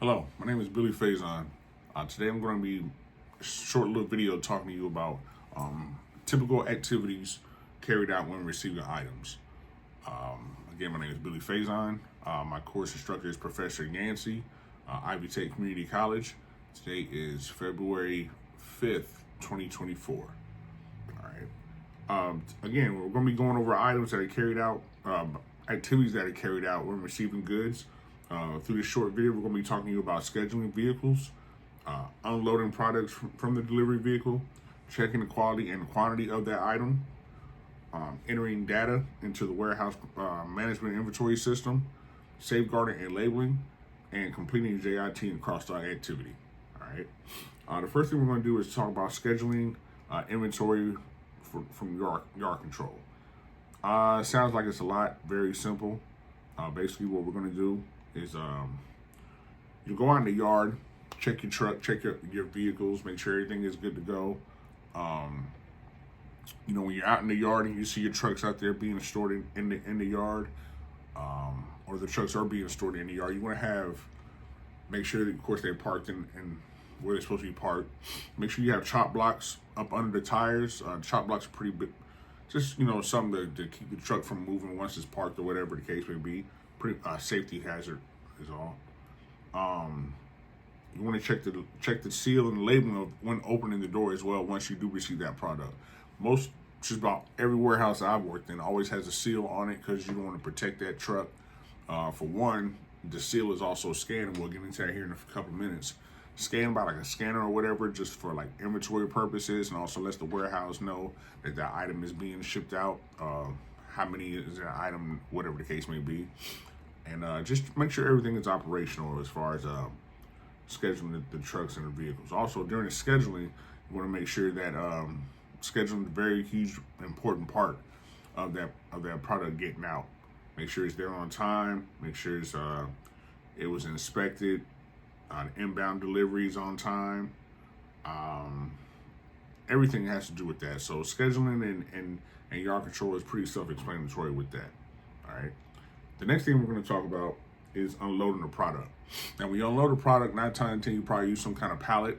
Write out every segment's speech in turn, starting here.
Hello, my name is Billy Faison. Today I'm going to be a short little video talking to you about typical activities carried out when receiving items. Again, my name is Billy Faison. My course instructor is Professor Yancey, Ivy Tech Community College. Today is February 5th, 2024. All right. Again, we're going to be going over items that are carried out, activities that are carried out when receiving goods. Through this short video, we're going to be talking to you about scheduling vehicles, unloading products from the delivery vehicle, checking the quality and quantity of that item, entering data into the warehouse management inventory system, safeguarding and labeling, and completing JIT and cross-dock activity. All right. The first thing we're going to do is talk about scheduling inventory from yard control. Sounds like it's a lot, very simple. Basically, what we're going to do is you go out in the yard, check your truck, check your vehicles, make sure everything is good to go. When you're out in the yard and you see your trucks out there being stored in the yard, or the trucks are being stored in the yard, you want to make sure that, of course, they're parked in where they're supposed to be parked. Make sure you have chop blocks up under the tires. Chop blocks are pretty big, just something to keep the truck from moving once it's parked or whatever the case may be. Pretty safety hazard is all. You want to check the seal and the labeling of when opening the door as well once you do receive that product. Just about every warehouse I've worked in always has a seal on it because you don't want to protect that truck. For one, the seal is also scanned, and we'll get into that here in a couple minutes. Scanned by like a scanner or whatever, just for like inventory purposes, and also lets the warehouse know that that item is being shipped out. How many is that item, whatever the case may be. And just make sure everything is operational as far as scheduling the trucks and the vehicles. Also, during the scheduling, you want to make sure that scheduling is a very huge, important part of that product getting out. Make sure it's there on time. Make sure it was inspected. Inbound deliveries on time. Everything has to do with that. So scheduling and yard control is pretty self-explanatory with that. All right. The next thing we're going to talk about is unloading the product. Now, when you unload a product, 9 times out of 10, you probably use some kind of pallet,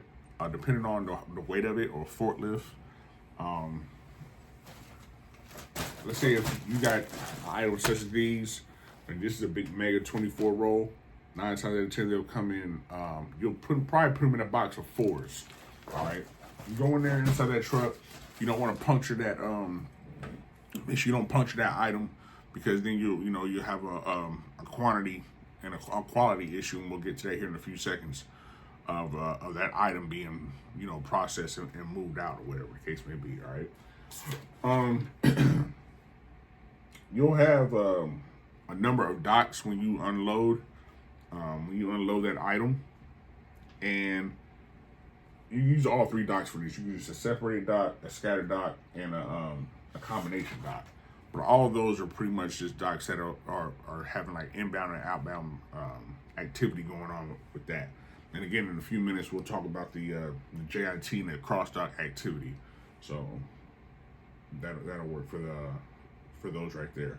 depending on the weight of it, or forklift. Let's say if you got items such as these, and this is a big mega 24 roll, 9 times out of 10 they'll come in. You'll probably put them in a box of 4s. All right, you go in there inside that truck. You don't want to puncture that. Make sure you don't puncture that item, because then you have a quantity and a quality issue, and we'll get to that here in a few seconds, of that item being processed and moved out, or whatever the case may be. All right. You'll have a number of docks when you unload that item, and you use all 3 docks for these. You use a separated dock, a scattered dock, and a combination dock. But all of those are pretty much just docks that are having like inbound and outbound activity going on with that. And again, in a few minutes, we'll talk about the JIT and the cross-dock activity. So that'll work for those right there.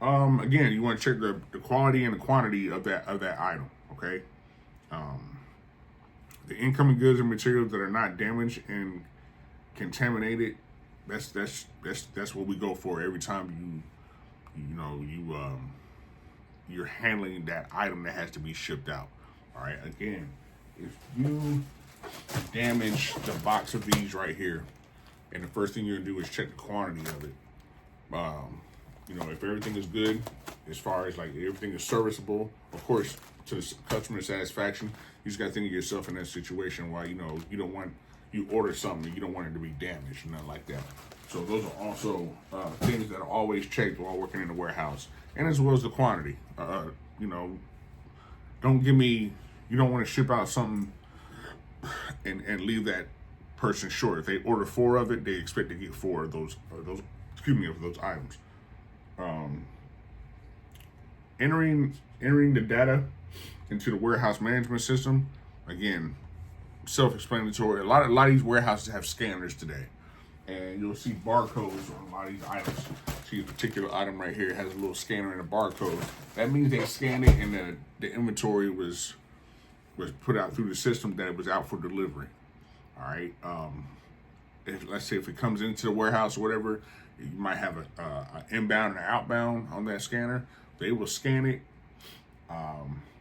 Again, you want to check the quality and the quantity of that item. Okay. The incoming goods and materials that are not damaged and contaminated. That's what we go for every time you're handling that item that has to be shipped out. All right. Again, if you damage the box of these right here, and the first thing you're gonna do is check the quantity of it. If everything is good, as far as like everything is serviceable, of course, to the customer satisfaction, you just gotta think of yourself in that situation while you order something, you don't want it to be damaged, nothing like that. So those are also things that are always checked while working in the warehouse, and as well as the quantity. You don't want to ship out something and leave that person short. If they order 4 of it, they expect to get 4 of those items. Entering the data into the warehouse management system, again, self-explanatory. A lot of these warehouses have scanners today, and you'll see barcodes on a lot of these items. See a particular item right here, it has a little scanner and a barcode. That means they scanned it, and the inventory was was put out through the system that it was out for delivery. All right. Let's say if it comes into the warehouse or whatever, you might have a inbound and outbound on that scanner. They will scan it.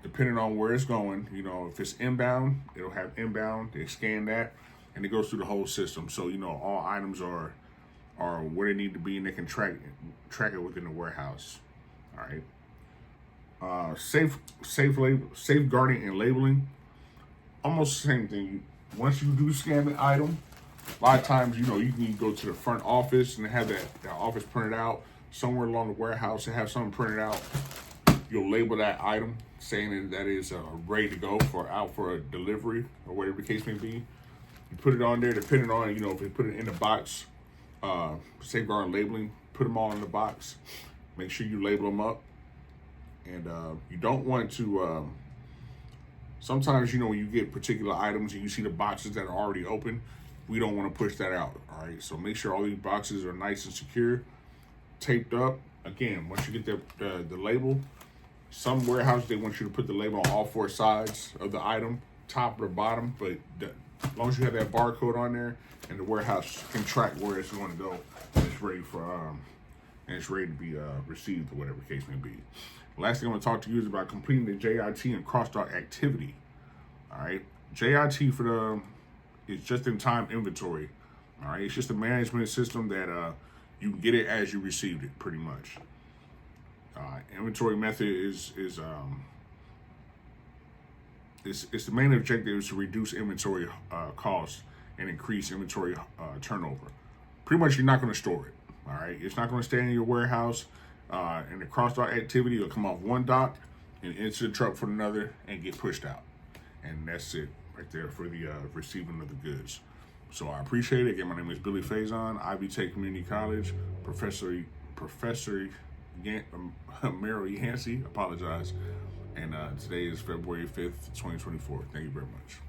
Depending on where it's going, if it's inbound, it'll have inbound. They scan that, and it goes through the whole system. So all items are where they need to be, and they can track it within the warehouse. All right. Safeguarding and labeling, almost the same thing. Once you do scan the item, a lot of times you can go to the front office and have that office printed out. Somewhere along the warehouse, they have something printed out. You'll label that item, saying that is ready to go out for a delivery or whatever the case may be. You put it on there, depending on if you put it in the box. Safeguard and labeling, put them all in the box. Make sure you label them up, and you don't want to. Sometimes when you get particular items and you see the boxes that are already open, we don't want to push that out. All right, so make sure all these boxes are nice and secure, taped up. Again, once you get the label. Some warehouses, they want you to put the label on all four sides of the item, top or bottom, but as long as you have that barcode on there and the warehouse can track where it's going to go, and it's ready to be received or whatever the case may be. The last thing I want to talk to you is about completing the JIT and cross-dock activity. All right, JIT is just-in-time inventory. All right, it's just a management system that you can get it as you received it, pretty much. Inventory method is the main objective is to reduce inventory costs and increase inventory turnover. Pretty much, you're not going to store it. All right, it's not going to stay in your warehouse. And the cross dock activity will come off one dock and into the truck for another and get pushed out, and that's it right there for the receiving of the goods. So I appreciate it. Again, my name is Billy Faison, Ivy Tech Community College, Professor Mary Yancey, apologize. And today is February 5th, 2024. Thank you very much.